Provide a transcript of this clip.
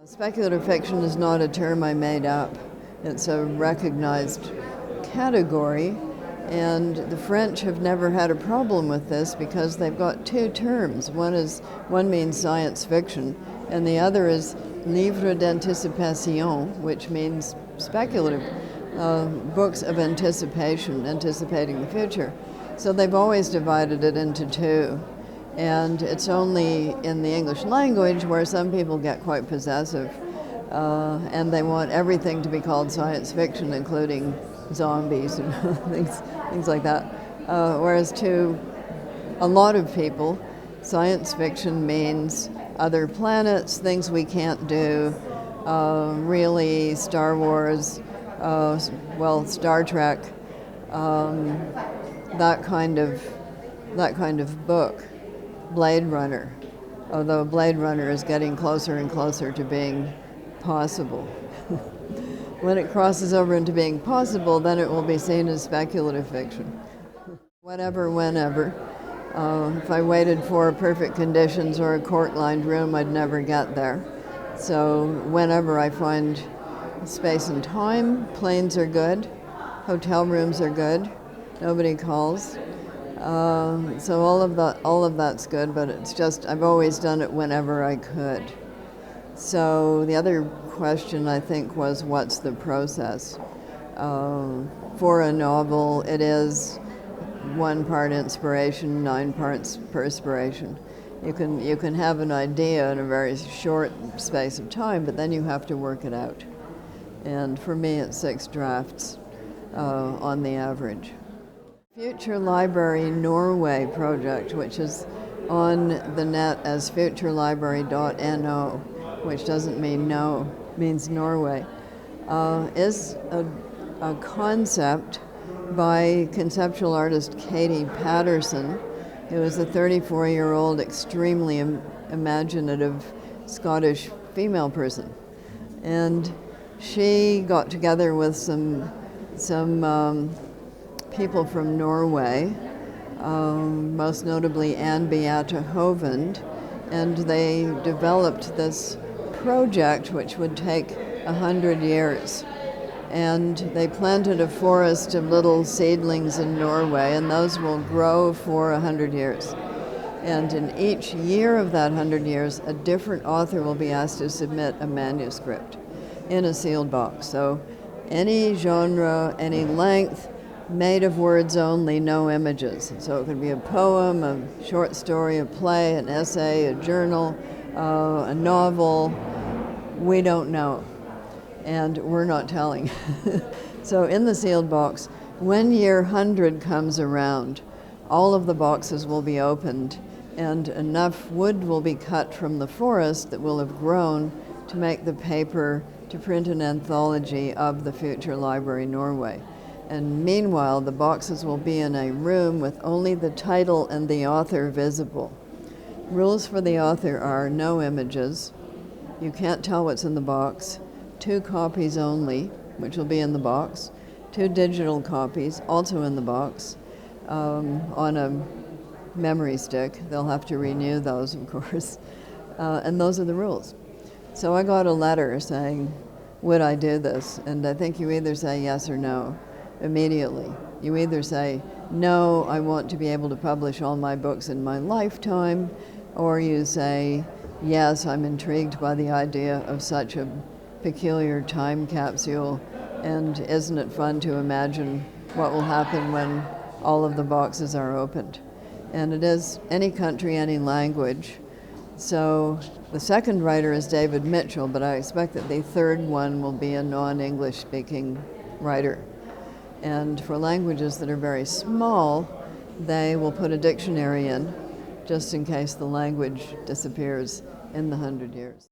Speculative fiction is not a term I made up. It's a recognized category, and the French have never had a problem with this because they've got two terms. One means science fiction, and the other is livre d'anticipation, which means speculative, books of anticipation, anticipating the future. So they've always divided it into two. And it's only in the English language where some people get quite possessive, and they want everything to be called science fiction, including zombies and things like that. Whereas to a lot of people, science fiction means other planets, things we can't do, really Star Wars, Star Trek, that kind of book. Blade Runner, although Blade Runner is getting closer and closer to being possible. When it crosses over into being possible, then it will be seen as speculative fiction. Whatever, whenever. If I waited for perfect conditions or a court-lined room, I'd never get there. So whenever I find space and time, planes are good, hotel rooms are good, nobody calls. So all of that's good, but it's just I've always done it whenever I could. So the other question I think was, what's the process? For a novel, it is 1 part inspiration, 9 parts perspiration. You can have an idea in a very short space of time, but then you have to work it out. And for me, it's 6 drafts on the average. Future Library Norway project, which is on the net as futurelibrary.no, which doesn't mean no, means Norway, is a concept by conceptual artist Katie Patterson, who is a 34-year-old extremely imaginative Scottish female person. And she got together with some people from Norway, most notably Anne Beate Hovland, and they developed this project which would take 100 years. And they planted a forest of little seedlings in Norway, and those will grow for 100 years. And in each year of that 100 years, a different author will be asked to submit a manuscript in a sealed box. So any genre, any length, made of words only, no images. So it could be a poem, a short story, a play, an essay, a journal, a novel. We don't know, and we're not telling. So in the sealed box, when year 100 comes around, all of the boxes will be opened, and enough wood will be cut from the forest that will have grown to make the paper to print an anthology of the Future Library Norway. And meanwhile, the boxes will be in a room with only the title and the author visible. Rules for the author are no images. You can't tell what's in the box. 2 copies only, which will be in the box. 2 digital copies, also in the box, on a memory stick. They'll have to renew those, of course. And those are the rules. So I got a letter saying, would I do this? And I think you either say yes or no immediately. You either say, no, I want to be able to publish all my books in my lifetime, or you say, yes, I'm intrigued by the idea of such a peculiar time capsule, and isn't it fun to imagine what will happen when all of the boxes are opened? And it is any country, any language. So the second writer is David Mitchell, but I expect that the third one will be a non-English speaking writer. And for languages that are very small, they will put a dictionary in just in case the language disappears in the 100 years.